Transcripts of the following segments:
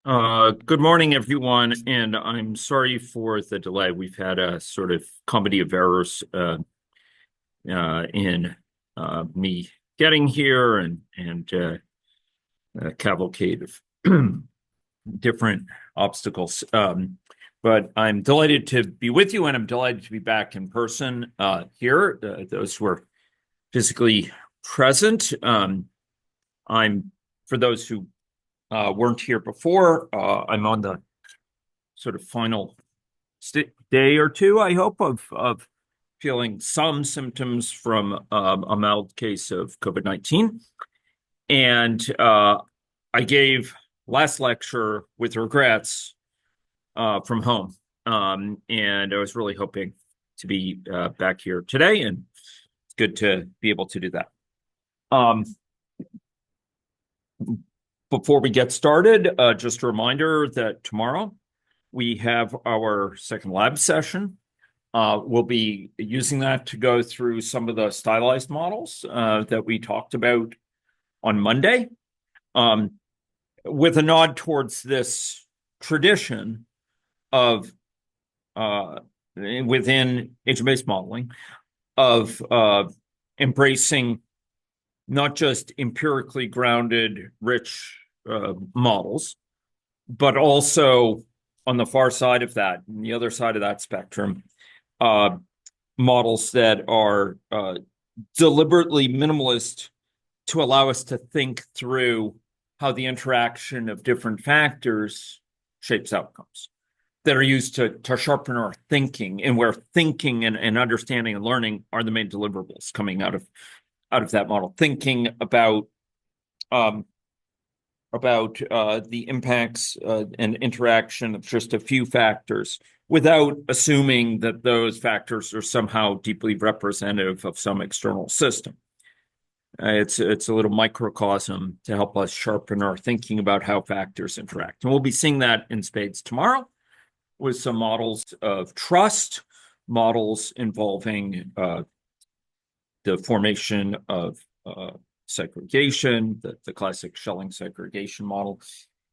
Good morning, everyone, and I'm sorry for the delay. We've had a sort of comedy of errors in me getting here and a cavalcade of different obstacles. But I'm delighted to be with you, and I'm delighted to be back in person here. Those who are physically present. For those who weren't here before, I'm on the sort of final day or two, I hope, of feeling some symptoms from a mild case of COVID-19. And I gave last lecture with regrets from home. And I was really hoping to be back here today, and it's good to be able to do that. Before we get started, just a reminder that tomorrow we have our second lab session. We'll be using that to go through some of the stylized models that we talked about on Monday, with a nod towards this tradition of within agent-based modeling of embracing not just empirically grounded, rich models, but also on the far side of that, on the other side of that spectrum, models that are deliberately minimalist to allow us to think through how the interaction of different factors shapes outcomes, that are used to sharpen our thinking, and where thinking and understanding and learning are the main deliverables coming out of that model. Thinking about the impacts and interaction of just a few factors without assuming that those factors are somehow deeply representative of some external system. It's a little microcosm to help us sharpen our thinking about how factors interact. And we'll be seeing that in spades tomorrow with some models of trust, models involving the formation of segregation, the classic Schelling segregation model.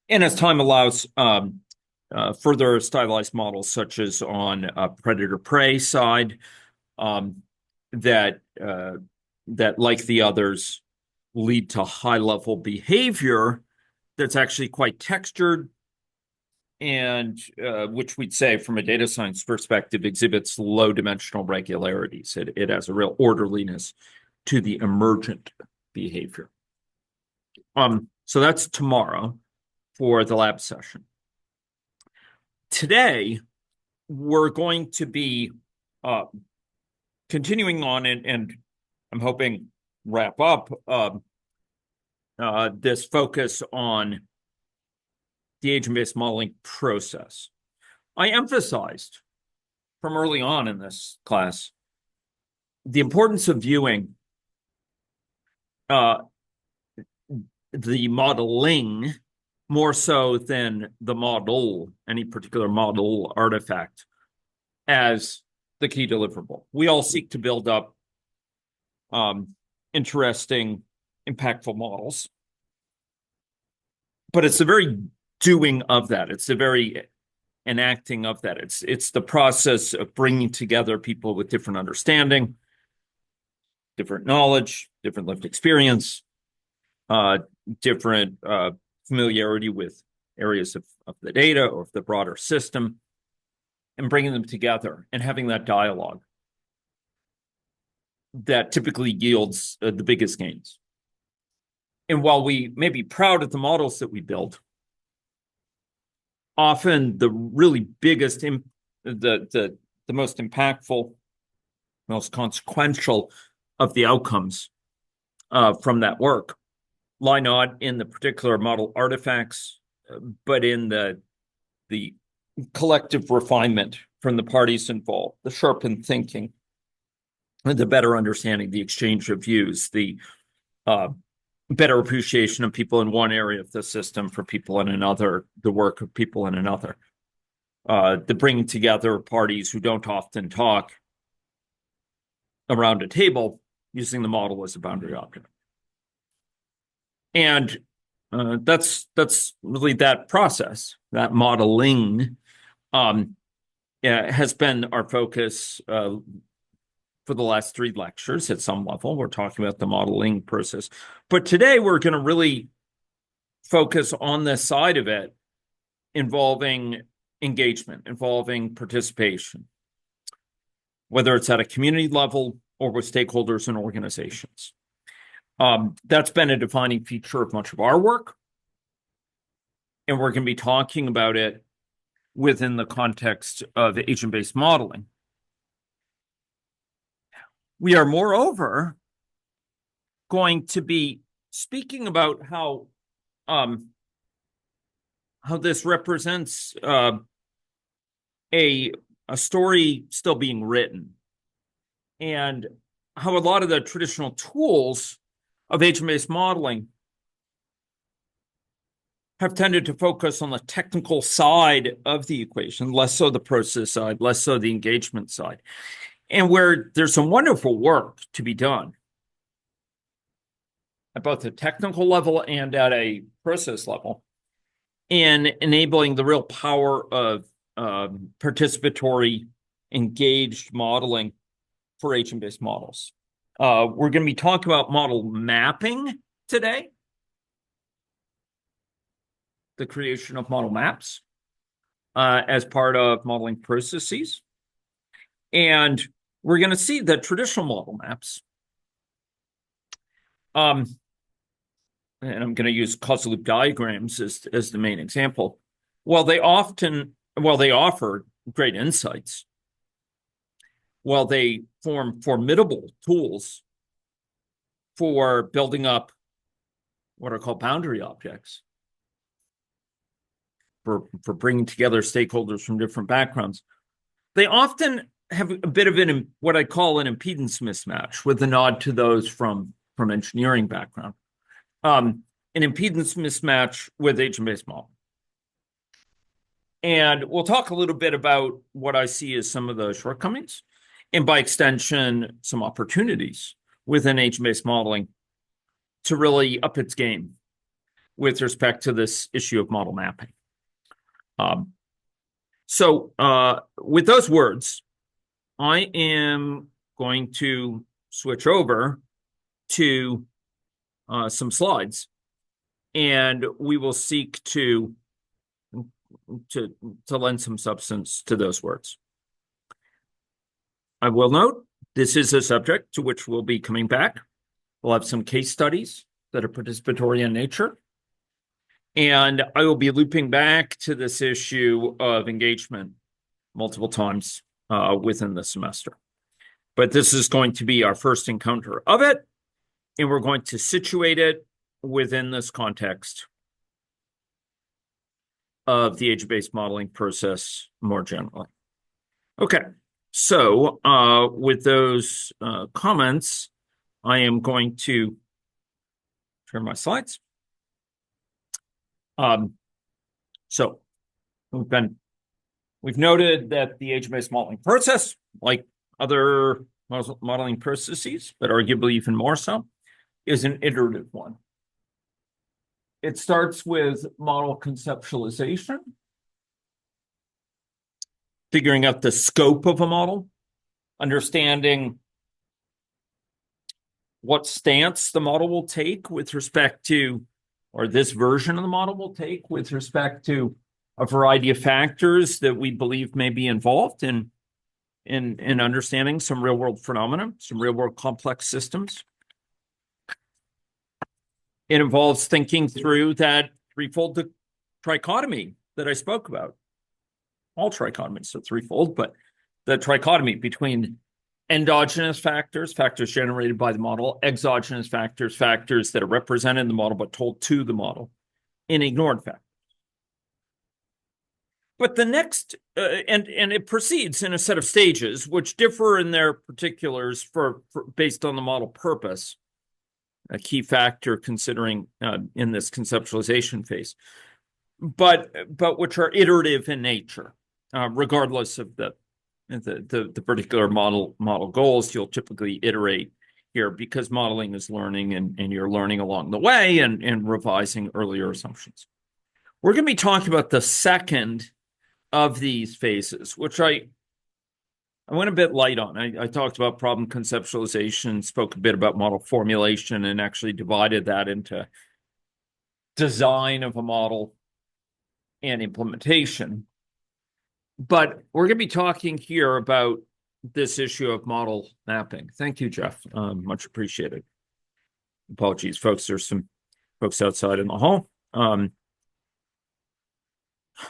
And as time allows, further stylized models such as on predator-prey side that like the others, lead to high-level behavior that's actually quite textured, and which we'd say from a data science perspective exhibits low dimensional regularities. It has a real orderliness to the emergent behavior. So that's tomorrow for the lab session. Today, we're going to be continuing on and I'm hoping wrap up this focus on the agent-based modeling process. I emphasized from early on in this class the importance of viewing the modeling more so than the model, any particular model artifact, as the key deliverable. We all seek to build up interesting, impactful models, but it's the very doing of that. It's the very enacting of that. It's the process of bringing together people with different understanding, different knowledge, different lived experience, different familiarity with areas of the data or of the broader system, and bringing them together and having that dialogue that typically yields the biggest gains. And while we may be proud of the models that we build, often the really biggest, the most impactful, most consequential of the outcomes from that work lie not in the particular model artifacts, but in the collective refinement from the parties involved, the sharpened thinking, the better understanding, the exchange of views, the better appreciation of people in one area of the system for people in another, the work of people in another, the bringing together parties who don't often talk around a table using the model as a boundary object. And that's really that process, that modeling has been our focus for the last 3 lectures at some level. We're talking about the modeling process. But today we're going to really focus on this side of it involving engagement, involving participation, whether it's at a community level or with stakeholders and organizations. That's been a defining feature of much of our work. And we're going to be talking about it within the context of agent-based modeling. We are, moreover, going to be speaking about how this represents a story still being written, and how a lot of the traditional tools of agent-based modeling have tended to focus on the technical side of the equation, less so the process side, less so the engagement side, and where there's some wonderful work to be done at both the technical level and at a process level in enabling the real power of participatory, engaged modeling for agent-based models. We're going to be talking about model mapping today, the creation of model maps as part of modeling processes. And we're going to see that traditional model maps, and I'm going to use causal loop diagrams as the main example, while they offer great insights, while they form formidable tools for building up what are called boundary objects, for bringing together stakeholders from different backgrounds, they often have a bit of what I call an impedance mismatch, with a nod to those from engineering background. An impedance mismatch with agent-based model. And we'll talk a little bit about what I see as some of the shortcomings, and by extension, some opportunities within agent-based modeling to really up its game with respect to this issue of model mapping. So with those words, I am going to switch over to some slides, and we will seek to lend some substance to those words. I will note this is a subject to which we'll be coming back. We'll have some case studies that are participatory in nature, and I will be looping back to this issue of engagement multiple times within the semester. But this is going to be our first encounter of it, and we're going to situate it within this context of the agent-based modeling process more generally. Okay, so with those comments, I am going to turn my slides. So we've noted that the agent-based modeling process, like other modeling processes, but arguably even more so, is an iterative one. It starts with model conceptualization, figuring out the scope of a model, understanding what stance the model will take with respect to, or this version of the model will take with respect to a variety of factors that we believe may be involved in understanding some real-world phenomena, some real-world complex systems. It involves thinking through that threefold trichotomy that I spoke about. All trichotomies are threefold, but the trichotomy between endogenous factors, factors generated by the model, exogenous factors, factors that are represented in the model but told to the model, and ignored factors. But the next, and it proceeds in a set of stages which differ in their particulars based on the model purpose, a key factor considering in this conceptualization phase, but which are iterative in nature, regardless of the particular model goals. You'll typically iterate here because modeling is learning and you're learning along the way and revising earlier assumptions. We're going to be talking about the second of these phases, which I went a bit light on. I talked about problem conceptualization, spoke a bit about model formulation, and actually divided that into design of a model and implementation. But we're going to be talking here about this issue of model mapping. Thank you, Jeff. Much appreciated. Apologies, folks. There's some folks outside in the hall.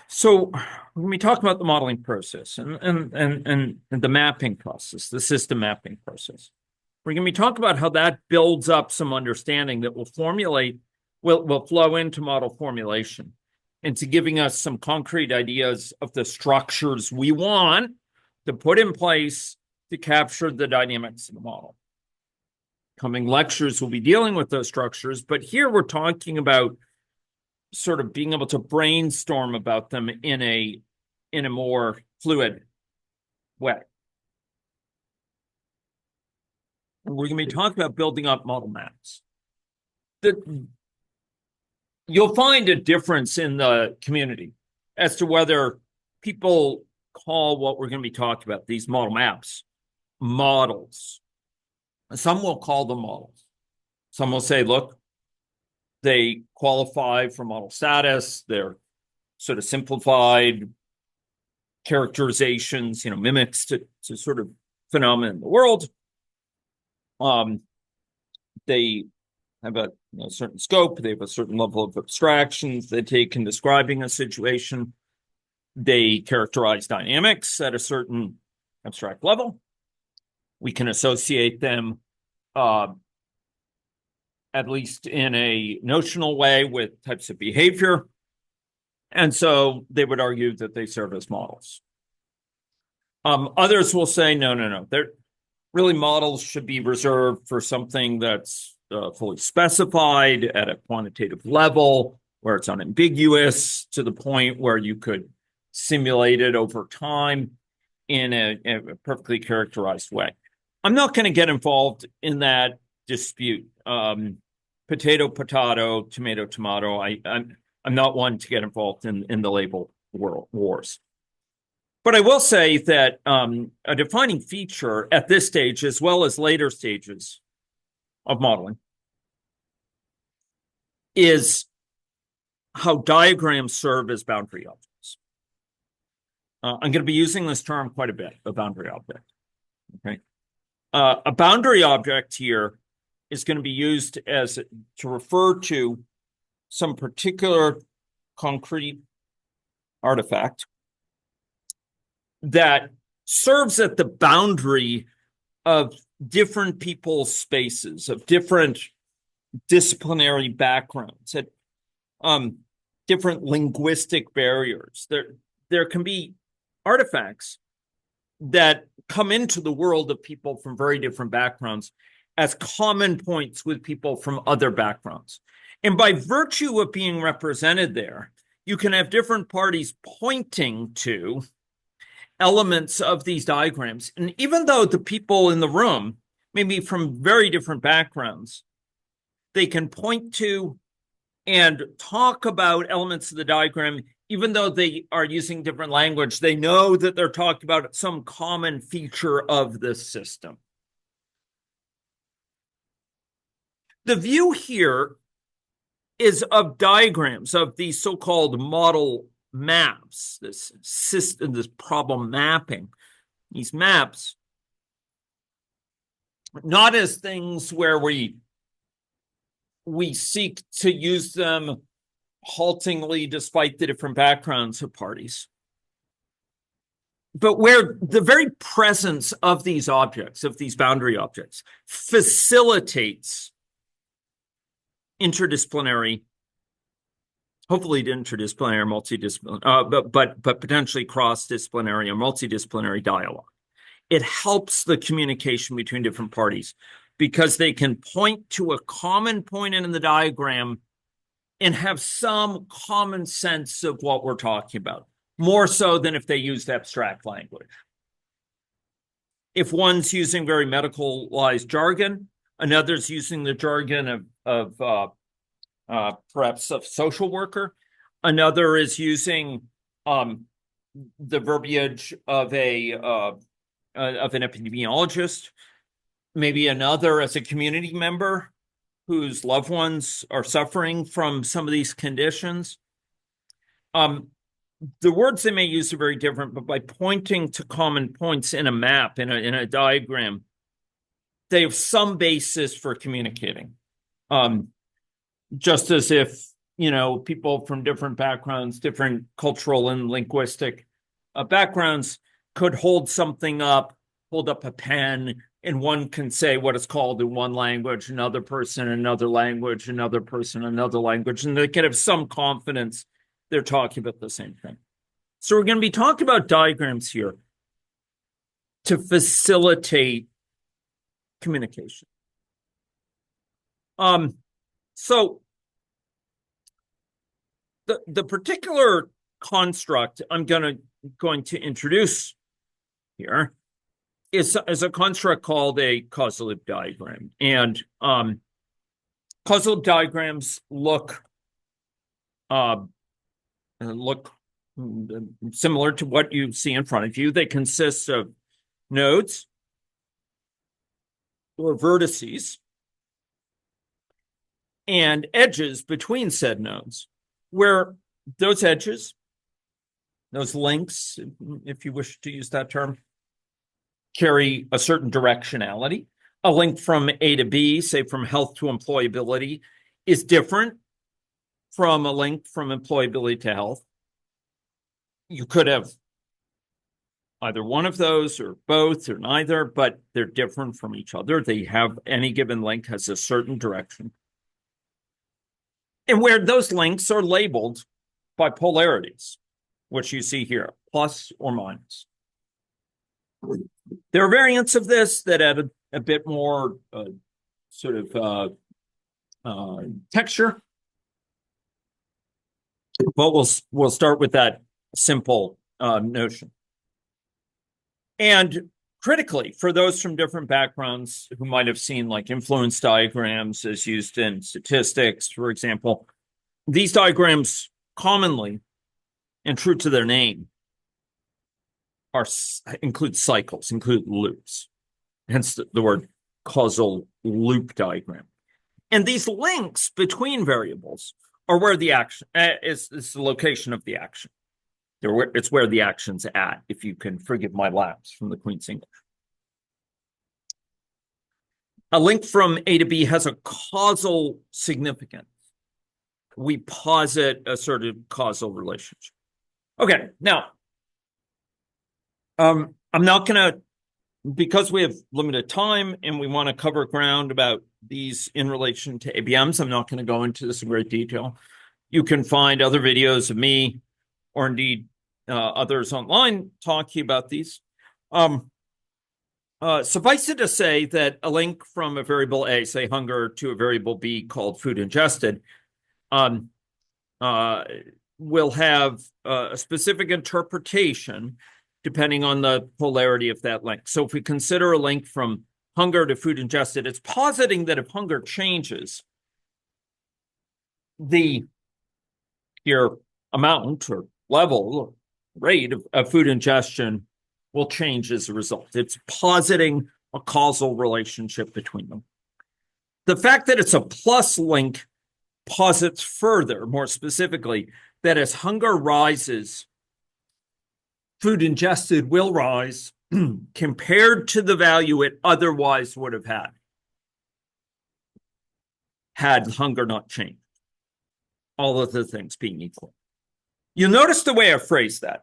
So when we talk about the modeling process and the mapping process, the system mapping process, we're going to be talking about how that builds up some understanding that will flow into model formulation, into giving us some concrete ideas of the structures we want to put in place to capture the dynamics of the model. Coming lectures will be dealing with those structures, but here we're talking about sort of being able to brainstorm about them in a more fluid way. And we're going to be talking about building up model maps. You'll find a difference in the community as to whether people call what we're going to be talking about, these model maps, models. Some will call them models. Some will say, look, they qualify for model status. They're sort of simplified characterizations, mimics to sort of phenomena in the world. They have a certain scope. They have a certain level of abstractions they take in describing a situation. They characterize dynamics at a certain abstract level. We can associate them at least in a notional way with types of behavior. And so they would argue that they serve as models. Others will say, no. They're really, models should be reserved for something that's fully specified at a quantitative level, where it's unambiguous to the point where you could simulate it over time in a perfectly characterized way. I'm not going to get involved in that dispute. Potato, tomato. I'm not one to get involved in the label wars. But I will say that a defining feature at this stage, as well as later stages of modeling, is how diagrams serve as boundary objects. I'm going to be using this term quite a bit, a boundary object. Okay. A boundary object here is going to be used to refer to some particular concrete artifact that serves at the boundary of different people's spaces, of different disciplinary backgrounds, at different linguistic barriers. There can be artifacts that come into the world of people from very different backgrounds as common points with people from other backgrounds. And by virtue of being represented there, you can have different parties pointing to elements of these diagrams. And even though the people in the room may be from very different backgrounds, they can point to and talk about elements of the diagram. Even though they are using different language, they know that they're talking about some common feature of the system. The view here is of diagrams, of these so-called model maps, this system, this problem mapping, these maps, not as things where we seek to use them haltingly despite the different backgrounds of parties, but where the very presence of these objects, of these boundary objects, facilitates interdisciplinary, hopefully interdisciplinary or multidisciplinary, but potentially cross-disciplinary or multidisciplinary dialogue. It helps the communication between different parties because they can point to a common point in the diagram and have some common sense of what we're talking about, more so than if they used abstract language. If one's using very medicalized jargon, Another's using the jargon of perhaps a social worker. Another is using the verbiage of an epidemiologist. Maybe another as a community member whose loved ones are suffering from some of these conditions. The words they may use are very different, but by pointing to common points in a map, in a diagram, they have some basis for communicating. Just as if, people from different backgrounds, different cultural and linguistic backgrounds could hold something up, hold up a pen, and one can say what it's called in one language, another person another language, another person another language, and they can have some confidence they're talking about the same thing. So we're going to be talking about diagrams here to facilitate communication. So the particular construct I'm going to introduce here is a construct called a causal loop diagram. And causal loop diagrams look similar to what you see in front of you. They consist of nodes or vertices and edges between said nodes, where those edges, those links, if you wish to use that term, carry a certain directionality. A link from A to B, say from health to employability, is different from a link from employability to health. You could have either one of those or both or neither, but they're different from each other. They have, any given link has a certain direction. And where those links are labeled by polarities, which you see here, plus or minus. There are variants of this that add a bit more texture, but we'll start with that simple notion. And critically, for those from different backgrounds who might have seen like influence diagrams as used in statistics, for example, these diagrams commonly, and true to their name, include cycles, include loops, hence the word causal loop diagram. And these links between variables are where the action is the location of the action. It's where the action's at, if you can forgive my lapse from the Queen's English. A link from A to B has a causal significance. We posit a sort of causal relationship. Okay, now, I'm not going to, because we have limited time and we want to cover ground about these in relation to ABMs, I'm not going to go into this in great detail. You can find other videos of me, or indeed others online, talking about these. Suffice it to say that a link from a variable A, say hunger, to a variable B called food ingested, will have a specific interpretation depending on the polarity of that link. So if we consider a link from hunger to food ingested, it's positing that if hunger changes, your amount or level or rate of food ingestion will change as a result. It's positing a causal relationship between them. The fact that it's a plus link posits further, more specifically, that as hunger rises, food ingested will rise compared to the value it otherwise would have had hunger not changed, all other things being equal. You'll notice the way I phrased that.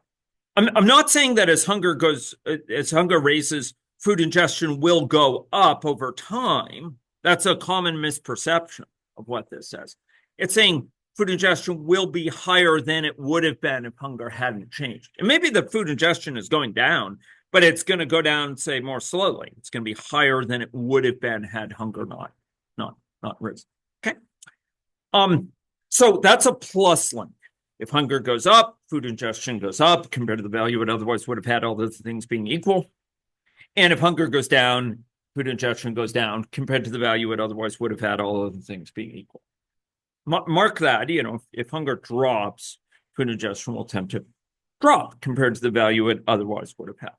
I'm not saying that as hunger raises, food ingestion will go up over time. That's a common misperception of what this says. It's saying food ingestion will be higher than it would have been if hunger hadn't changed. And maybe the food ingestion is going down, but it's going to go down, say, more slowly. It's going to be higher than it would have been had hunger not risen. Okay. So that's a plus link. If hunger goes up, food ingestion goes up compared to the value it otherwise would have had, all those things being equal. And if hunger goes down, food ingestion goes down compared to the value it otherwise would have had, all other things being equal. Mark that, if hunger drops, food ingestion will tend to drop compared to the value it otherwise would have had.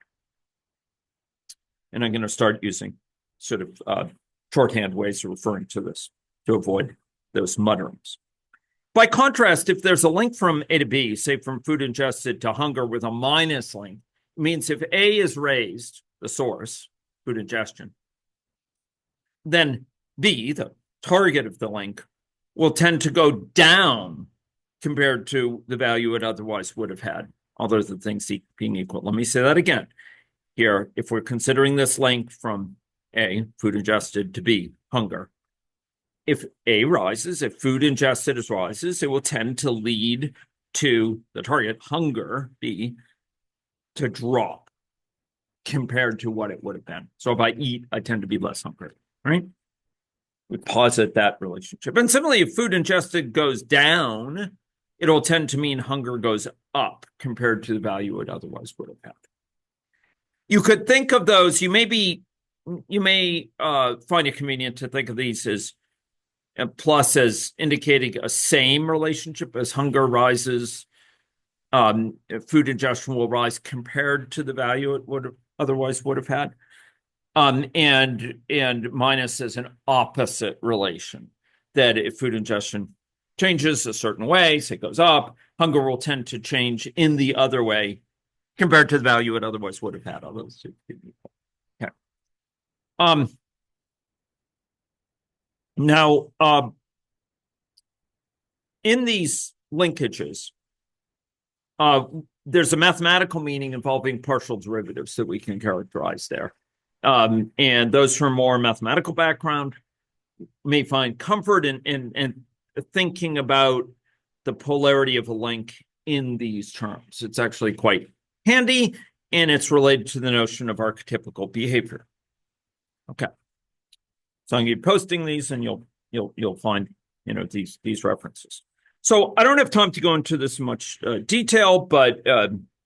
And I'm going to start using sort of shorthand ways of referring to this to avoid those mutterings. By contrast, if there's a link from A to B, say from food ingested to hunger with a minus link, it means if A is raised, the source, food ingestion, then B, the target of the link, will tend to go down compared to the value it otherwise would have had, all other things being equal. Let me say that again. Here, if we're considering this link from A, food ingested, to B, hunger, if A rises, if food ingested rises, it will tend to lead to the target, hunger, B, to drop compared to what it would have been. So if I eat, I tend to be less hungry, right? We posit that relationship. And similarly, if food ingested goes down, it'll tend to mean hunger goes up compared to the value it otherwise would have had. You could think of those, you may find it convenient to think of these as plus as indicating a same relationship. As hunger rises, food ingestion will rise compared to the value it would otherwise would have had. And minus as an opposite relation, that if food ingestion changes a certain way, say it goes up, hunger will tend to change in the other way compared to the value it otherwise would have had. All those two. Okay. Now, in these linkages, there's a mathematical meaning involving partial derivatives that we can characterize there. And those from more mathematical background may find comfort in thinking about the polarity of a link in these terms. It's actually quite handy, and it's related to the notion of archetypical behavior. Okay. So I'm going to be posting these, and you'll find these references. So I don't have time to go into this in much detail, but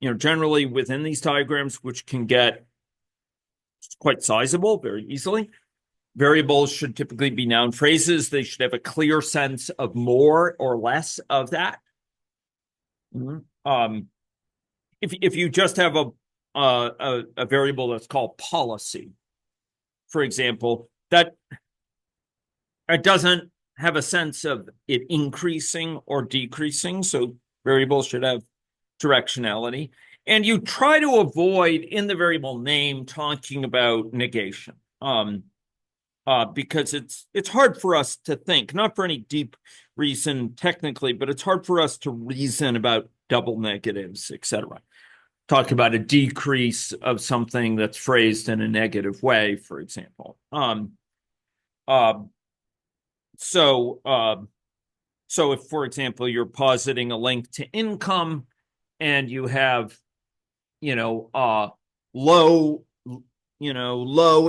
generally within these diagrams, which can get quite sizable very easily, variables should typically be noun phrases. They should have a clear sense of more or less of that. If you just have a variable that's called policy, for example, that it doesn't have a sense of it increasing or decreasing. So variables should have directionality. And you try to avoid in the variable name talking about negation, because it's hard for us to think, not for any deep reason technically, but it's hard for us to reason about double negatives, etc. Talk about a decrease of something that's phrased in a negative way, for example. So if, for example, you're positing a link to income and you have, low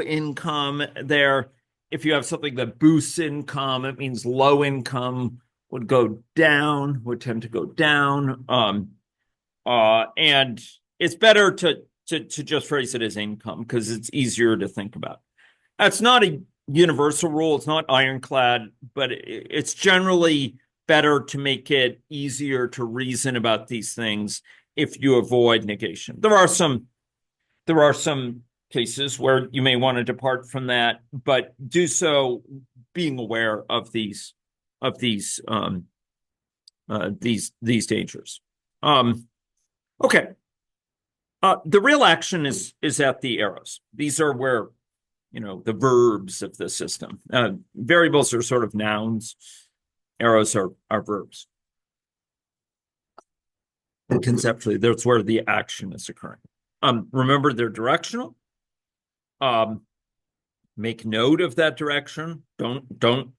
income there, if you have something that boosts income, it means low income would tend to go down. And it's better to just phrase it as income because it's easier to think about. That's not a universal rule. It's not ironclad, but it's generally better to make it easier to reason about these things if you avoid negation. There are some cases where you may want to depart from that, but do so being aware of these dangers. Okay. The real action is at the arrows. These are where the verbs of the system. Variables are sort of nouns. Arrows are verbs. And conceptually, that's where the action is occurring. Remember, they're directional. Make note of that direction. Don't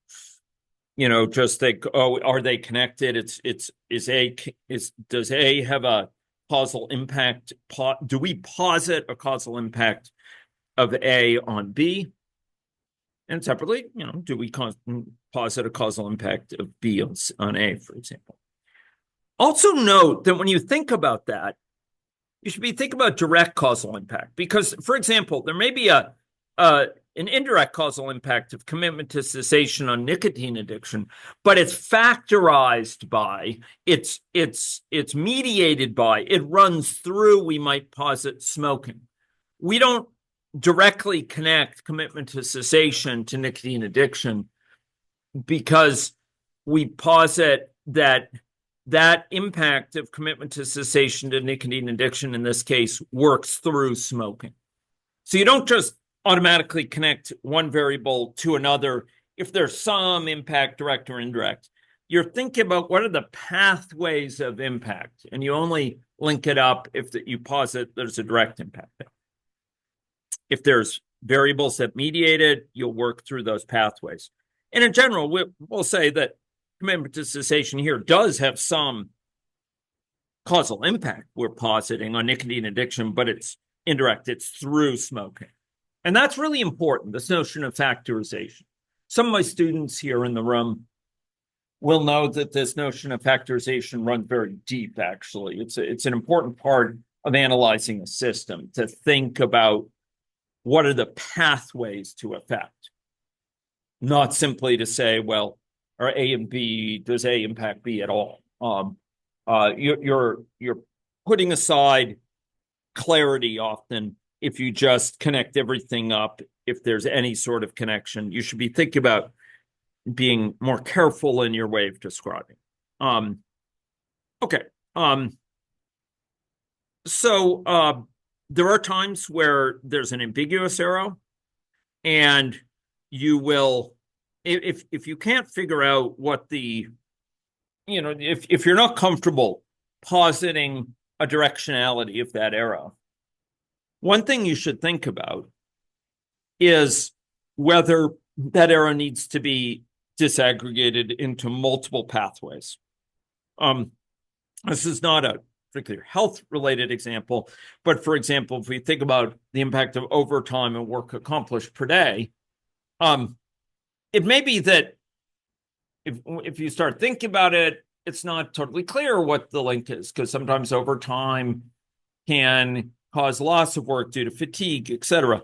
just think, oh, are they connected? Does A have a causal impact? Do we posit a causal impact of A on B? And separately, do we posit a causal impact of B on A, for example? Also note that when you think about that, you should be thinking about direct causal impact because, for example, there may be a an indirect causal impact of commitment to cessation on nicotine addiction, but it's factorized by, it's mediated by, it runs through, we might posit, smoking. We don't directly connect commitment to cessation to nicotine addiction because we posit that impact of commitment to cessation to nicotine addiction in this case works through smoking. So you don't just automatically connect one variable to another if there's some impact, direct or indirect. You're thinking about what are the pathways of impact, and you only link it up if you posit there's a direct impact. If there's variables that mediate it, you'll work through those pathways. And in general, we'll say that commitment to cessation here does have some causal impact we're positing on nicotine addiction, but it's indirect, it's through smoking. And that's really important, this notion of factorization. Some of my students here in the room will know that this notion of factorization runs very deep, actually. It's an important part of analyzing a system, to think about what are the pathways to effect, not simply to say, well, are A and B, does A impact B at all? You're putting aside clarity often if you just connect everything up. If there's any sort of connection, you should be thinking about being more careful in your way of describing. Okay. So there are times where there's an ambiguous arrow, and you will, if you can't figure out what the, if you're not comfortable positing a directionality of that arrow, one thing you should think about is whether that arrow needs to be disaggregated into multiple pathways. This is not a particular health-related example, but for example, if we think about the impact of overtime and work accomplished per day, it may be that if you start thinking about it, it's not totally clear what the link is, because sometimes overtime can cause loss of work due to fatigue, etc.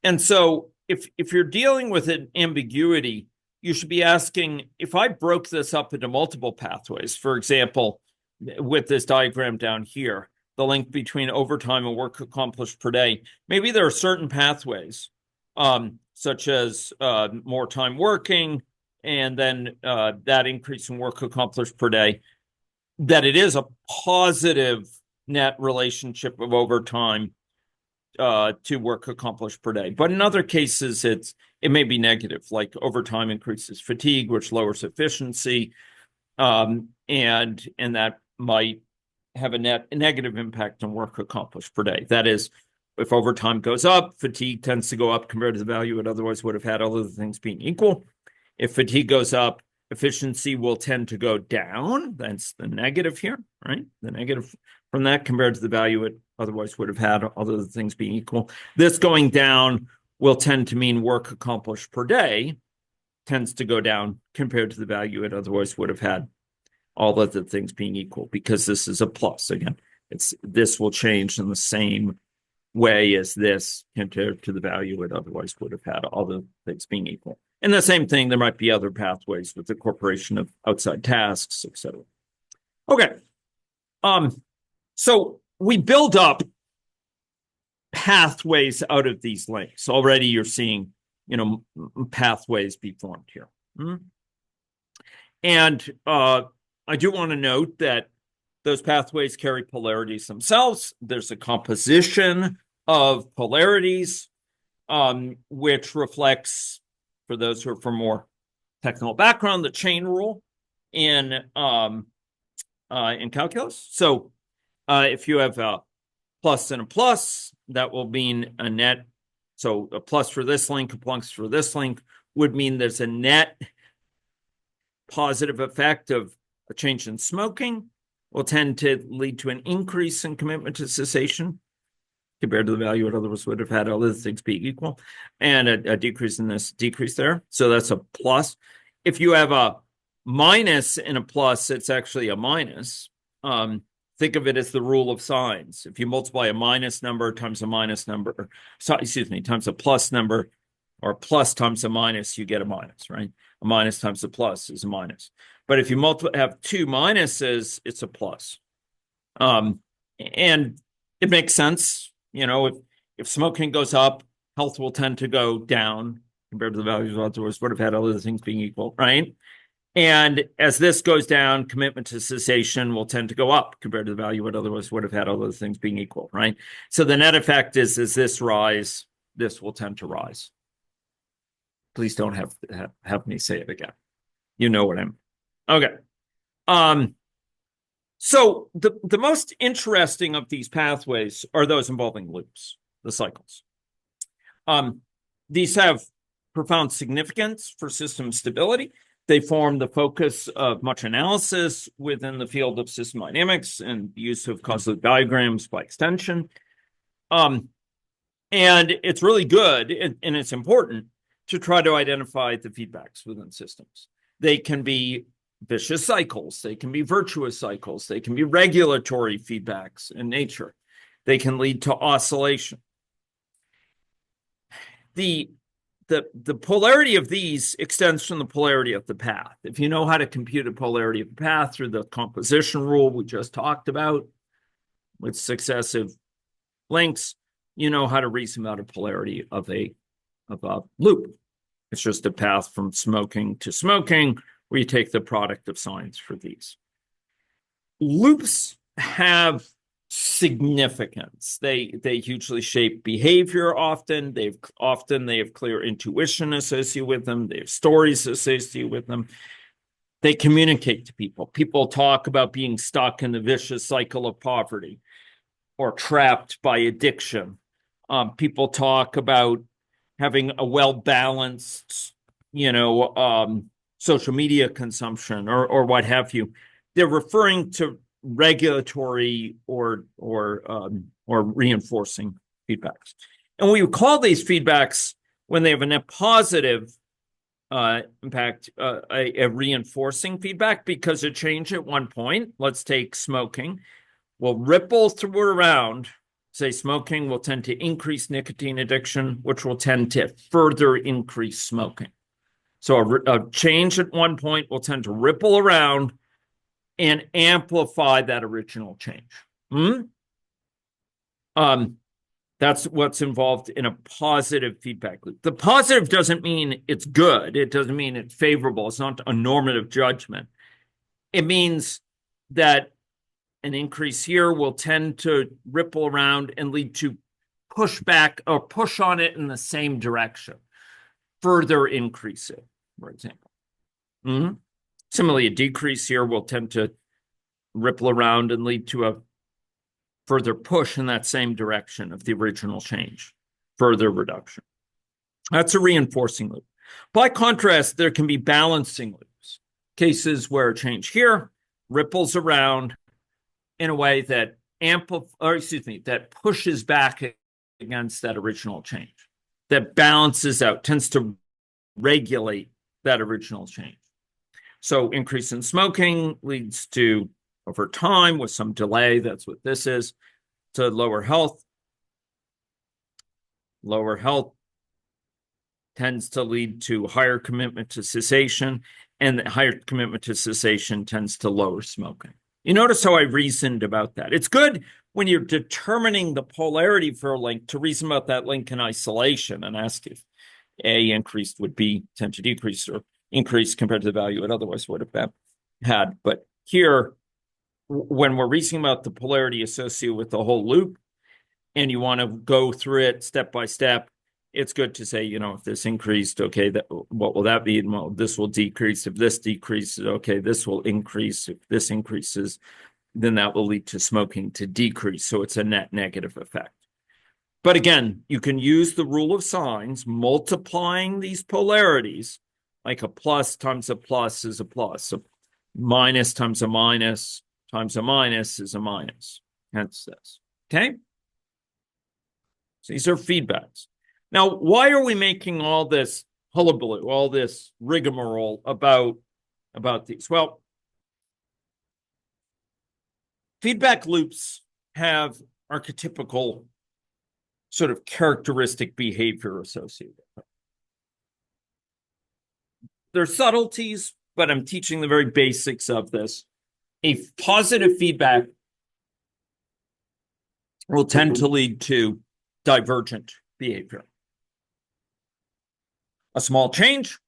And so if you're dealing with an ambiguity, you should be asking, if I broke this up into multiple pathways, for example, with this diagram down here, the link between overtime and work accomplished per day, maybe there are certain pathways, such as more time working, and then that increase in work accomplished per day, that it is a positive net relationship of overtime to work accomplished per day. But in other cases, it may be negative, like overtime increases fatigue, which lowers efficiency, and that might have a negative impact on work accomplished per day. That is, if overtime goes up, fatigue tends to go up compared to the value it otherwise would have had, all other things being equal. If fatigue goes up, efficiency will tend to go down. That's the negative here, right? The negative from that compared to the value it otherwise would have had, all other things being equal. This going down will tend to mean work accomplished per day tends to go down compared to the value it otherwise would have had, all other things being equal, because this is a plus. Again, this will change in the same way as this compared to the value it otherwise would have had, all the things being equal. And the same thing, there might be other pathways with the incorporation of outside tasks, etc. Okay. So we build up pathways out of these links. Already you're seeing, pathways be formed here. And I do want to note that those pathways carry polarities themselves. There's a composition of polarities, which reflects, for those who are from more technical background, the chain rule in calculus. So if you have a plus and a plus, that will mean a net. So a plus for this link, a plus for this link would mean there's a net positive effect of a change in smoking will tend to lead to an increase in commitment to cessation compared to the value it otherwise would have had, all other things being equal, and a decrease in this, decrease there. So that's a plus. If you have a minus and a plus, it's actually a minus. Think of it as the rule of signs. If you multiply a minus number times a minus number, times a plus number, or a plus times a minus, you get a minus, right? A minus times a plus is a minus. But if you have two minuses, it's a plus. And it makes sense, if smoking goes up, health will tend to go down compared to the values otherwise would have had other things being equal, right? And as this goes down, commitment to cessation will tend to go up compared to the value it otherwise would have had other things being equal, right? So the net effect is, as this rise, this will tend to rise. Please don't have me say it again. You know what I'm. Okay. So the most interesting of these pathways are those involving loops, the cycles. These have profound significance for system stability. They form the focus of much analysis within the field of system dynamics and use of causal diagrams by extension. And it's really good and it's important to try to identify the feedbacks within systems. They can be vicious cycles, they can be virtuous cycles, they can be regulatory feedbacks in nature. They can lead to oscillation. The polarity of these extends from the polarity of the path. If you know how to compute a polarity of the path through the composition rule we just talked about with successive links, you know how to reason about a polarity of a loop. It's just a path from smoking to smoking, where you take the product of signs for these. Loops have significance. They hugely shape behavior often. They have clear intuition associated with them. They have stories associated with them. They communicate to people. People talk about being stuck in the vicious cycle of poverty or trapped by addiction. People talk about having a well-balanced, social media consumption or what have you. They're referring to regulatory or reinforcing feedbacks. And we would call these feedbacks, when they have a net positive impact, a reinforcing feedback, because a change at one point, let's take smoking, will ripple through around. Say smoking will tend to increase nicotine addiction, which will tend to further increase smoking. So a change at one point will tend to ripple around and amplify that original change. That's what's involved in a positive feedback loop. The positive doesn't mean it's good. It doesn't mean it's favorable. It's not a normative judgment. It means that an increase here will tend to ripple around and lead to push back or push on it in the same direction, further increase it, for example. Similarly, a decrease here will tend to ripple around and lead to a further push in that same direction of the original change, further reduction. That's a reinforcing loop. By contrast, there can be balancing loops, cases where a change here ripples around in a way that that pushes back against that original change, that balances out, tends to regulate that original change. So increase in smoking leads to, over time, with some delay, that's what this is, to lower health. Lower health tends to lead to higher commitment to cessation, and higher commitment to cessation tends to lower smoking. You notice how I reasoned about that. It's good when you're determining the polarity for a link to reason about that link in isolation and ask if A increased would B tend to decrease or increase compared to the value it otherwise would have had. But here, when we're reasoning about the polarity associated with the whole loop, and you want to go through it step by step, it's good to say, if this increased, okay, what will that be? Well, this will decrease. If this decreases, okay, this will increase. If this increases, then that will lead to smoking to decrease. So it's a net negative effect. But again, you can use the rule of signs, multiplying these polarities, like a plus times a plus is a plus. A minus times a minus times a minus is a minus. Hence this. Okay? So these are feedbacks. Now, why are we making all this hullabaloo, all this rigmarole about these? Well, feedback loops have archetypical sort of characteristic behavior associated with them. there's subtleties, but I'm teaching the very basics of this. A positive feedback will tend to lead to divergent behavior. A small change,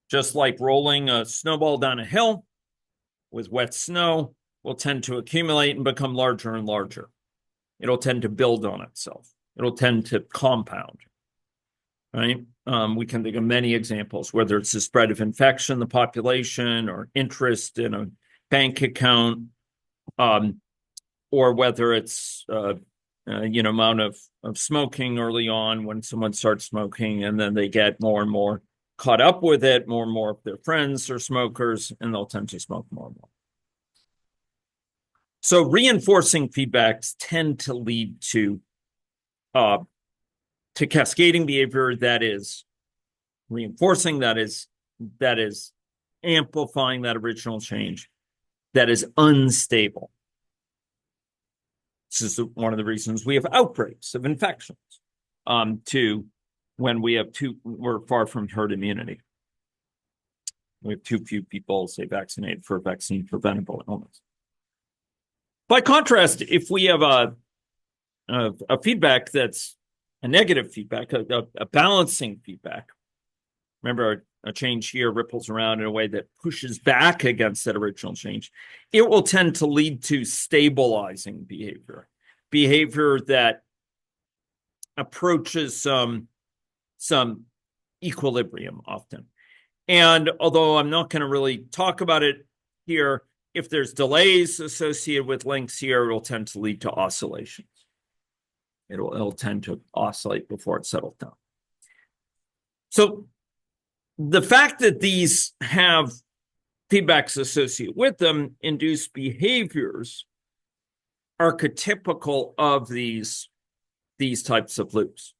just like rolling a snowball down a hill with wet snow, will tend to accumulate and become larger and larger. It'll tend to build on itself. It'll tend to compound, right? We can think of many examples, whether it's the spread of infection in the population or interest in a bank account, or whether it's amount of smoking early on when someone starts smoking, and then they get more and more caught up with it. More and more of their friends are smokers, and they'll tend to smoke more and more. So reinforcing feedbacks tend to lead to cascading behavior that is reinforcing, that is amplifying that original change, that is unstable. This is one of the reasons we have outbreaks of infections, when we're far from herd immunity. We have too few people, say, vaccinated for vaccine-preventable illness. By contrast, if we have a feedback that's a negative feedback, a balancing feedback, remember, a change here ripples around in a way that pushes back against that original change, it will tend to lead to stabilizing behavior that approaches some equilibrium often. And although I'm not going to really talk about it here, if there's delays associated with links here, it will tend to lead to oscillations. It'll tend to oscillate before it settles down. So the fact that these have feedbacks associated with them induce behaviors archetypical of these types of loops.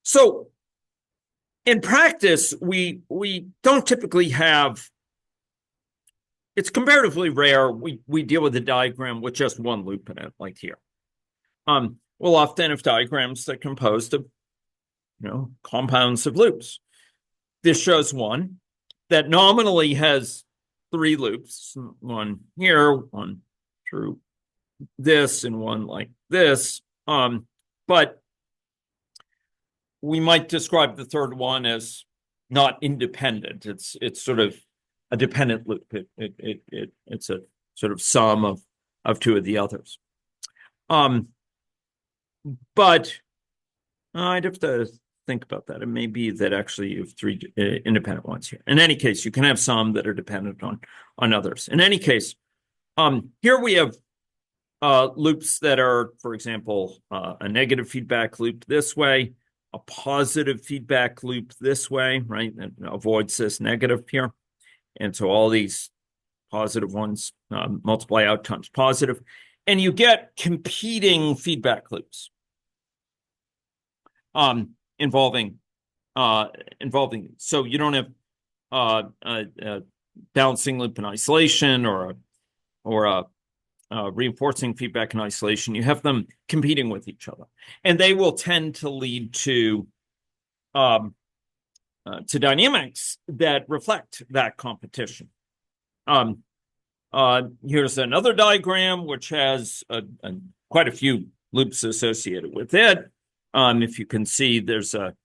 So in practice, we don't typically have, it's comparatively rare we deal with a diagram with just one loop in it, like here. We'll often have diagrams that are composed of compounds of loops. This shows one that nominally has 3 loops, one here, one through this, and one like this. But we might describe the third one as not independent. It's sort of a dependent loop. It's a sort of sum of 2 of the others. But I'd have to think about that. It may be that actually you have 3 independent ones here. In any case, you can have some that are dependent on others. In any case, here we have loops that are, for example, a negative feedback loop this way, a positive feedback loop this way, right? That avoids this negative here. And so all these positive ones multiply out times positive. And you get competing feedback loops involving. So you don't have a balancing loop in isolation or a reinforcing feedback in isolation. You have them competing with each other, and they will tend to lead to dynamics that reflect that competition. Here's another diagram which has quite a few loops associated with it. If you can see, there's a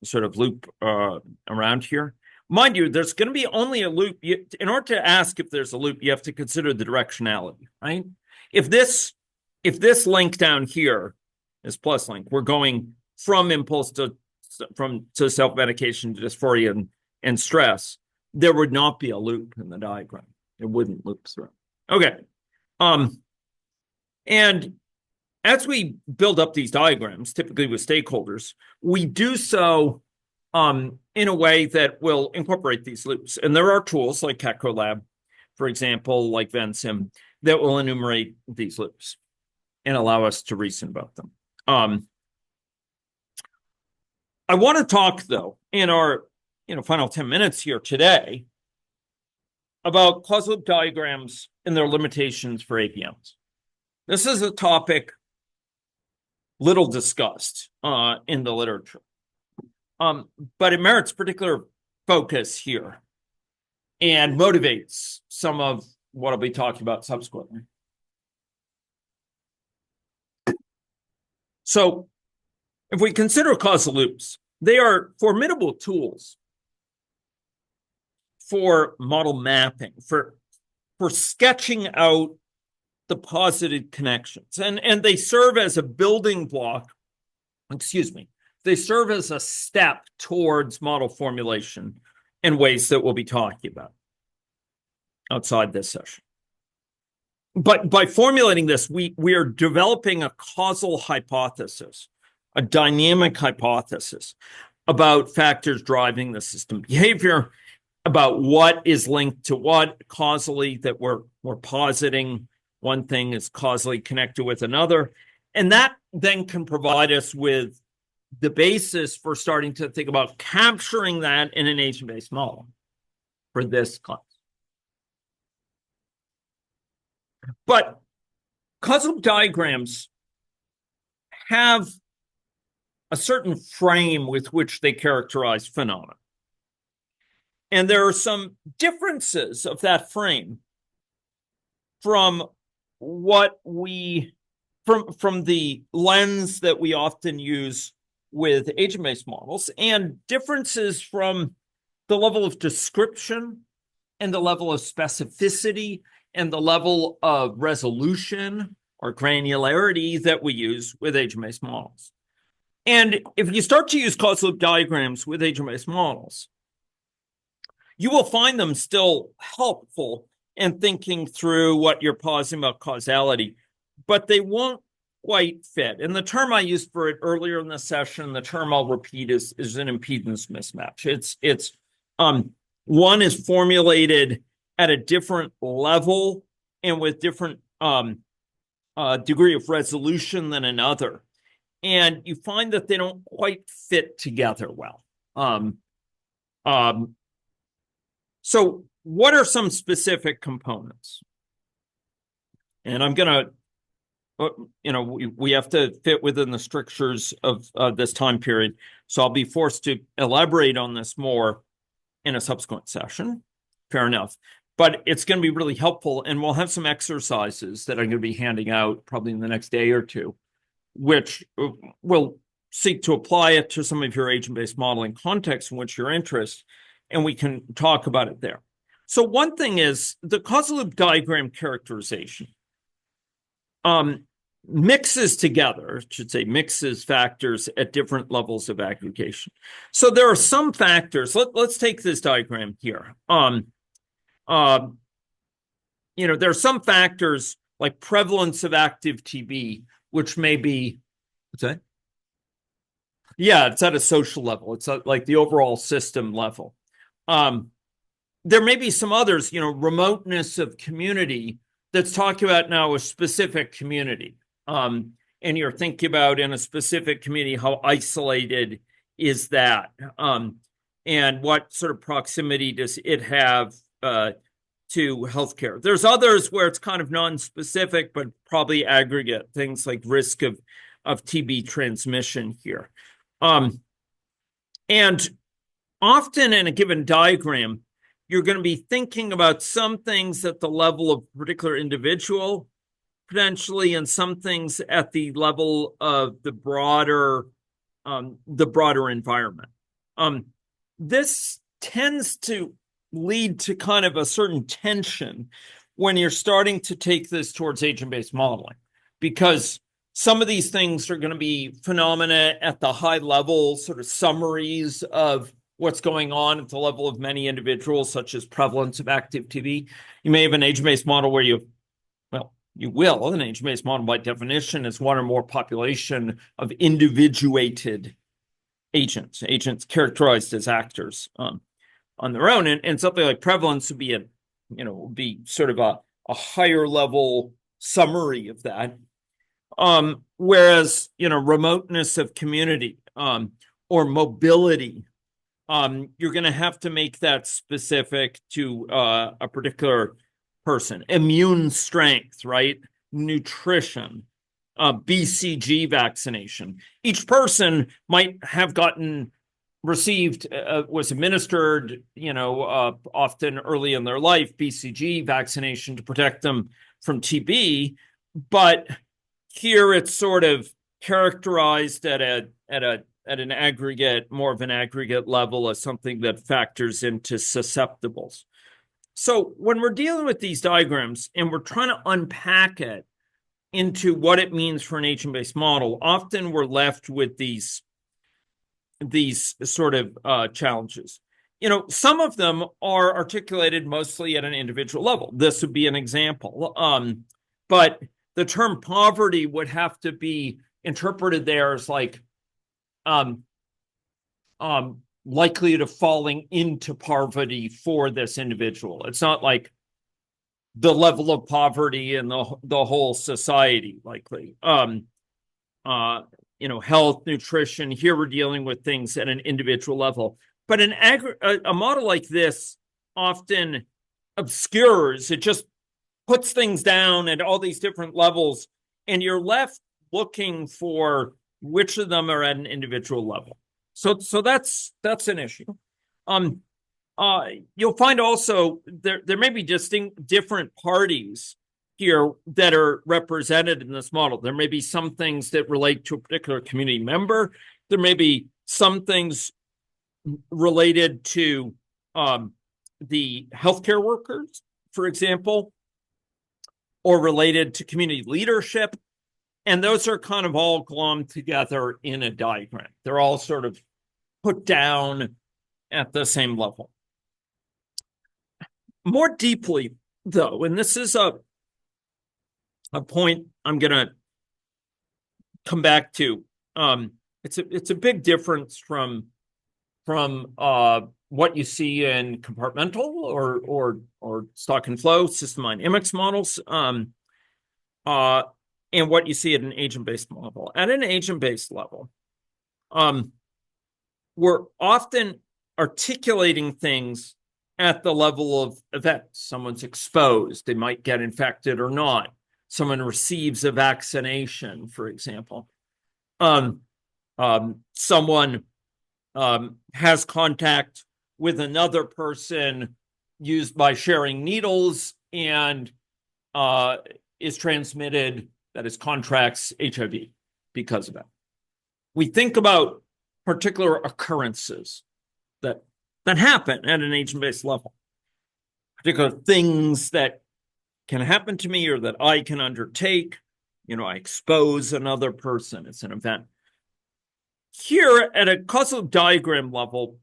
sort of loop around here. Mind you, there's going to be only a loop. In order to ask if there's a loop, you have to consider the directionality, right? If this link down here is plus link, we're going from impulse to self-medication to dysphoria and stress, there would not be a loop in the diagram. It wouldn't loop through. Okay. And as we build up these diagrams, typically with stakeholders, we do so in a way that will incorporate these loops. And there are tools like CatCo-Lab, for example, like VenSim, that will enumerate these loops and allow us to reason about them. I want to talk, though, in our final 10 minutes here today about closed loop diagrams and their limitations for ABMs. This is a topic little discussed in the literature, but it merits particular focus here and motivates some of what I'll be talking about subsequently. So if we consider causal loops, they are formidable tools for model mapping, for sketching out the posited connections. And they serve as a building block, they serve as a step towards model formulation in ways that we'll be talking about outside this session. But by formulating this, we are developing a causal hypothesis, a dynamic hypothesis about factors driving the system behavior, about what is linked to what causally, that we're positing one thing is causally connected with another. And that then can provide us with the basis for starting to think about capturing that in an agent-based model for this class. But causal diagrams have a certain frame with which they characterize phenomena. And there are some differences of that frame from what we, from the lens that we often use with agent-based models, and differences from the level of description and the level of specificity and the level of resolution or granularity that we use with agent-based models. And if you start to use causal loop diagrams with agent-based models, you will find them still helpful in thinking through what you're positing about causality, but they won't quite fit. And the term I used for it earlier in the session, the term I'll repeat is an impedance mismatch. It's one is formulated at a different level and with different degree of resolution than another. And you find that they don't quite fit together well. So what are some specific components? And I'm going to, we have to fit within the strictures of this time period. So I'll be forced to elaborate on this more in a subsequent session. Fair enough. But it's going to be really helpful. And we'll have some exercises that I'm going to be handing out probably in the next day or two, which will seek to apply it to some of your agent-based modeling contexts in which you're interested, and we can talk about it there. So one thing is the causal loop diagram characterization mixes together, mixes factors at different levels of aggregation. So there are some factors. Let's take this diagram here. There are some factors like prevalence of active TB, which may be, what's that? Yeah, it's at a social level. It's at like the overall system level. There may be some others, remoteness of community that's talking about now a specific community. And you're thinking about in a specific community, how isolated is that? And what sort of proximity does it have to healthcare? There's others where it's kind of non-specific, but probably aggregate, things like risk of TB transmission here. And often in a given diagram, you're going to be thinking about some things at the level of a particular individual, potentially, and some things at the level of the broader environment. This tends to lead to kind of a certain tension when you're starting to take this towards agent-based modeling, because some of these things are going to be phenomena at the high level, sort of summaries of what's going on at the level of many individuals, such as prevalence of active TB. You may have an agent-based model where you will. An agent-based model, by definition, is one or more population of individuated agents characterized as actors on their own. And something like prevalence would be sort of a higher level summary of that. Whereas, remoteness of community or mobility, you're going to have to make that specific to a particular person. Immune strength, right? Nutrition, BCG vaccination. Each person might have gotten was administered, often early in their life, BCG vaccination to protect them from TB, but here it's sort of characterized at an aggregate, more of an aggregate level as something that factors into susceptibles. So when we're dealing with these diagrams and we're trying to unpack it into what it means for an agent-based model, often we're left with these sort of challenges. Some of them are articulated mostly at an individual level. This would be an example. But the term poverty would have to be interpreted there as like likelihood of falling into poverty for this individual. It's not like the level of poverty in the whole society likely. Health, nutrition. Here we're dealing with things at an individual level. But a model like this often obscures, it just puts things down at all these different levels, and you're left looking for which of them are at an individual level. So that's an issue. You'll find also there may be different parties here that are represented in this model. There may be some things that relate to a particular community member. There may be some things related to the healthcare workers, for example, or related to community leadership. And those are kind of all glommed together in a diagram. They're all sort of put down at the same level. More deeply, though, and this is a point I'm going to come back to. It's a big difference from what you see in compartmental or stock and flow system-line IMIX models, and what you see at an agent-based model. At an agent-based level, we're often articulating things at the level of events. Someone's exposed, they might get infected or not. Someone receives a vaccination, for example. Someone has contact with another person used by sharing needles and is transmitted, that is, contracts HIV because of it. We think about particular occurrences that happen at an agent-based level, particular things that can happen to me or that I can undertake. I expose another person. It's an event. Here at a causal diagram level,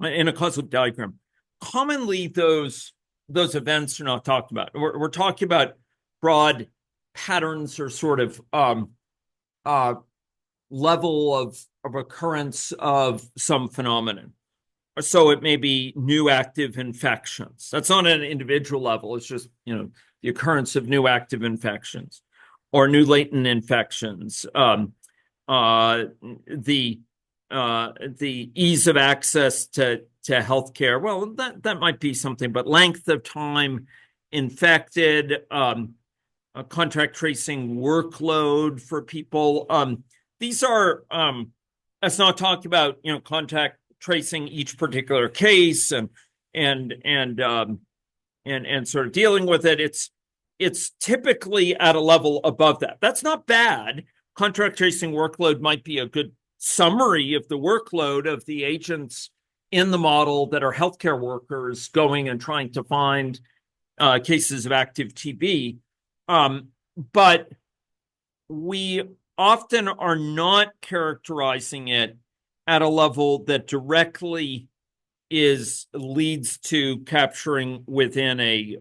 in a causal diagram, commonly those events are not talked about. We're talking about broad patterns or sort of level of occurrence of some phenomenon. So it may be new active infections. That's not at an individual level. It's just, the occurrence of new active infections or new latent infections. The ease of access to healthcare. Well, that might be something, but length of time infected, contact tracing workload for people. These are, let's not talk about, contact tracing each particular case and sort of dealing with it. It's typically at a level above that. That's not bad. Contact tracing workload might be a good summary of the workload of the agents in the model that are healthcare workers going and trying to find cases of active TB. But we often are not characterizing it at a level that directly leads to capturing within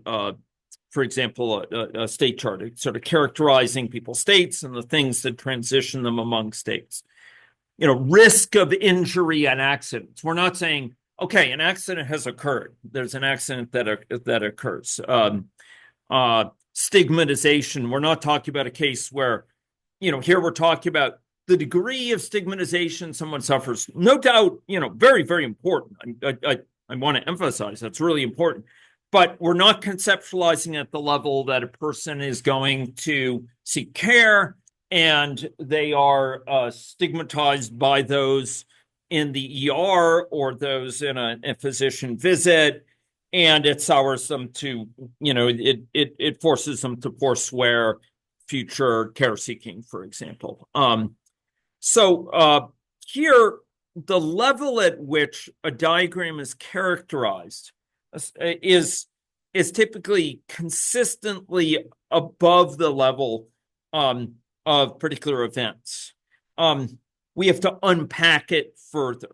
for example, a state chart, sort of characterizing people's states and the things that transition them among states. Risk of injury and accidents. We're not saying, okay, an accident has occurred. There's an accident that occurs. Stigmatization. We're not talking about a case where, here we're talking about the degree of stigmatization someone suffers. No doubt, very, very important. I want to emphasize that's really important. But we're not conceptualizing at the level that a person is going to seek care and they are stigmatized by those in the ER or those in a physician visit, and it sours them to, it forces them to forswear future care seeking, for example. So here, the level at which a diagram is characterized is typically consistently above the level of particular events. We have to unpack it further.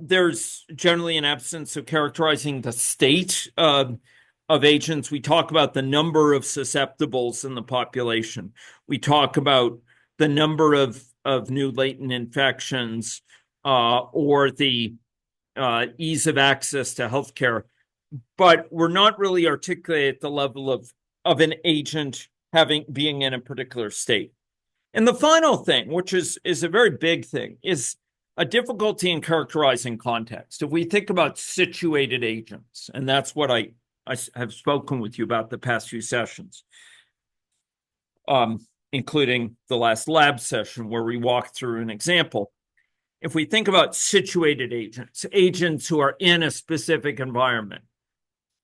There's generally an absence of characterizing the state of agents. We talk about the number of susceptibles in the population. We talk about the number of new latent infections or the ease of access to healthcare, but we're not really articulating at the level of an agent being in a particular state. And the final thing, which is a very big thing, is a difficulty in characterizing context. If we think about situated agents, and that's what I have spoken with you about the past few sessions, including the last lab session where we walked through an example. If we think about situated agents, agents who are in a specific environment,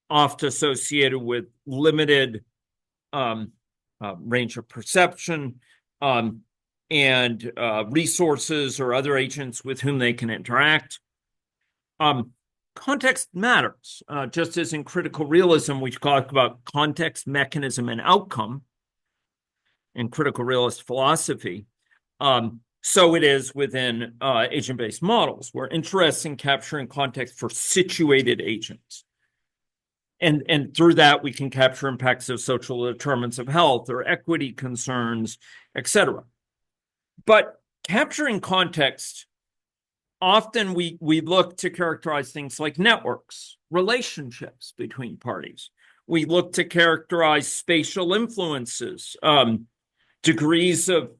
oft associated with limited range of perception, and resources or other agents with whom they can interact. Context matters. Just as in critical realism, we talk about context, mechanism, and outcome in critical realist philosophy. So it is within agent-based models. We're interested in capturing context for situated agents. And through that, we can capture impacts of social determinants of health or equity concerns, etc. But capturing context, often we look to characterize things like networks, relationships between parties. We look to characterize spatial influences, degrees of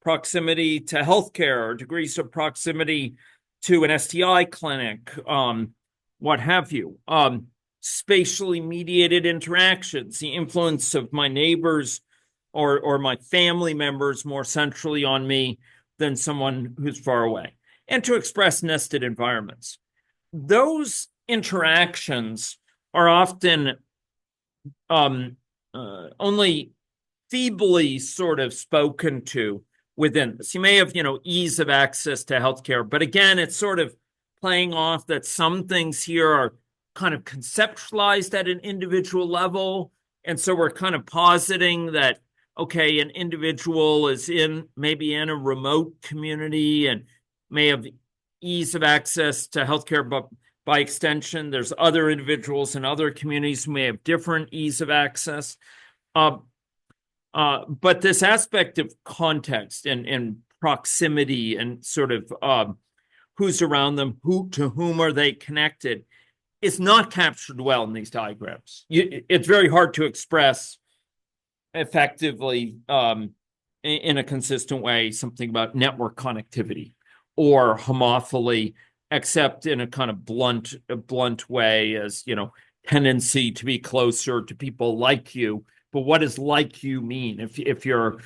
proximity to healthcare, degrees of proximity to an STI clinic, what have you. Spatially mediated interactions, the influence of my neighbors or my family members more centrally on me than someone who's far away, and to express nested environments. Those interactions are often only feebly sort of spoken to within this. You may have, ease of access to healthcare, but again, it's sort of playing off that some things here are kind of conceptualized at an individual level. And so we're kind of positing that, okay, an individual is maybe in a remote community and may have ease of access to healthcare, but by extension, there's other individuals in other communities who may have different ease of access. But this aspect of context and proximity and sort of who's around them, to whom are they connected, is not captured well in these diagrams. It's very hard to express effectively in a consistent way something about network connectivity or homophily, except in a kind of blunt way as, tendency to be closer to people like you. But what does like you mean? If you're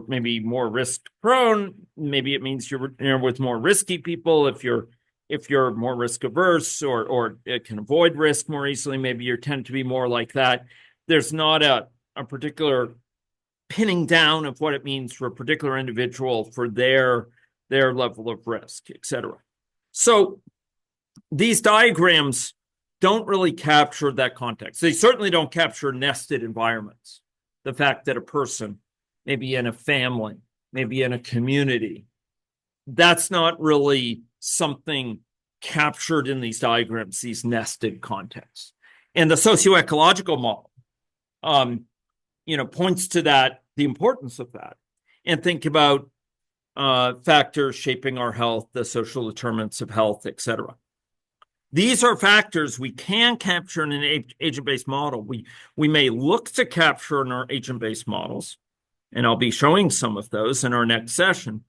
maybe more risk prone, maybe it means you're with more risky people. If you're more risk averse or it can avoid risk more easily, maybe you tend to be more like that. There's not a particular pinning down of what it means for a particular individual for their level of risk, etc. So these diagrams don't really capture that context. They certainly don't capture nested environments. The fact that a person, maybe in a family, maybe in a community, that's not really something captured in these diagrams, these nested contexts. And the socioecological model, points to that, the importance of that, and think about factors shaping our health, the social determinants of health, etc. These are factors we can capture in an agent-based model. We may look to capture in our agent-based models, and I'll be showing some of those in our next session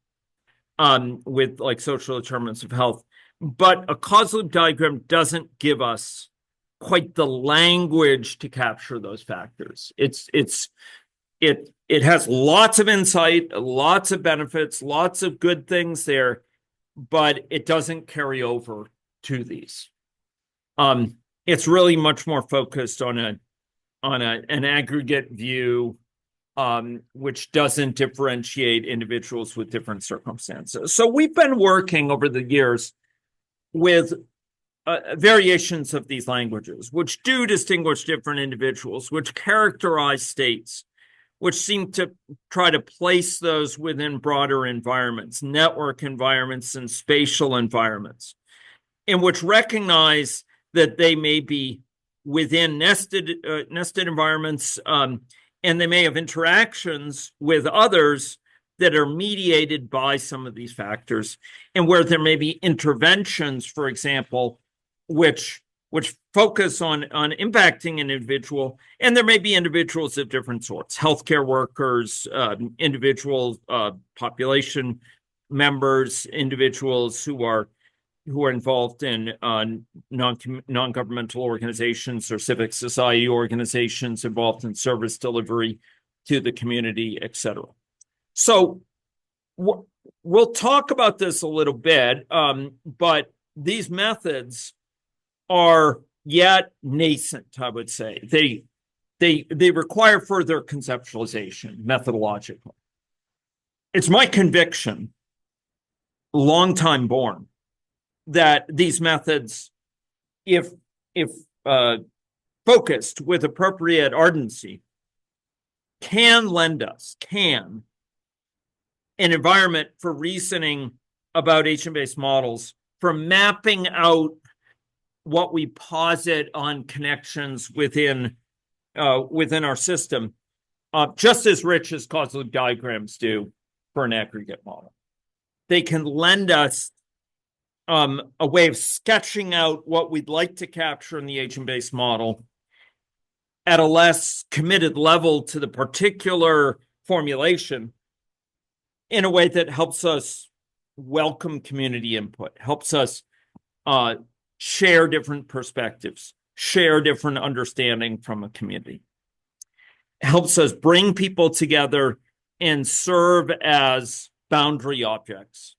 with like social determinants of health. But a causal loop diagram doesn't give us quite the language to capture those factors. It has lots of insight, lots of benefits, lots of good things there. but it doesn't carry over to these. It's really much more focused on an aggregate view, which doesn't differentiate individuals with different circumstances. So we've been working over the years with variations of these languages, which do distinguish different individuals, which characterize states, which seem to try to place those within broader environments, network environments, and spatial environments, in which recognize that they may be within nested environments, and they may have interactions with others that are mediated by some of these factors, and where there may be interventions, for example, which focus on impacting an individual, and there may be individuals of different sorts, healthcare workers, individual population members, individuals who are involved in non-governmental organizations or civic society organizations involved in service delivery to the community, etc. So we'll talk about this a little bit, but these methods are yet nascent, I would say. They require further conceptualization, methodological. It's my conviction, long time born, that these methods, if focused with appropriate ardency, can lend us an environment for reasoning about agent-based models, for mapping out what we posit on connections within our system, just as rich as causal diagrams do for an aggregate model. They can lend us a way of sketching out what we'd like to capture in the agent-based model at a less committed level to the particular formulation, in a way that helps us welcome community input, helps us share different perspectives, share different understanding from a community, helps us bring people together and serve as boundary objects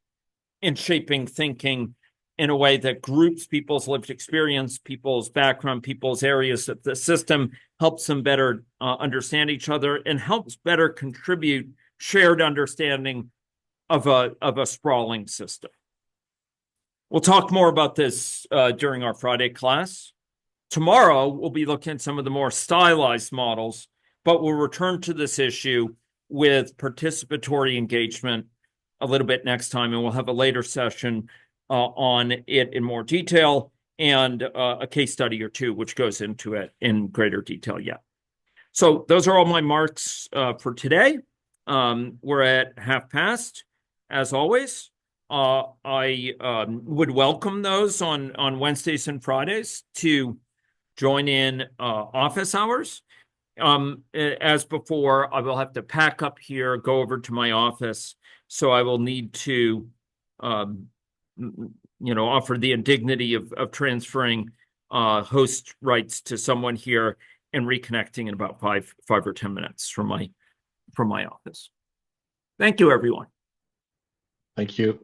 in shaping thinking in a way that groups people's lived experience, people's background, people's areas of the system, helps them better understand each other, and helps better contribute shared understanding of a sprawling system. We'll talk more about this during our Friday class. Tomorrow, we'll be looking at some of the more stylized models, but we'll return to this issue with participatory engagement a little bit next time, and we'll have a later session on it in more detail, and a case study or two, which goes into it in greater detail yet. So those are all my marks for today. We're at past, as always. I would welcome those on Wednesdays and Fridays to join in office hours. As before, I will have to pack up here, go over to my office, so I will need to offer the indignity of transferring host rights to someone here and reconnecting in about five or 10 minutes from my office. Thank you, everyone. Thank you.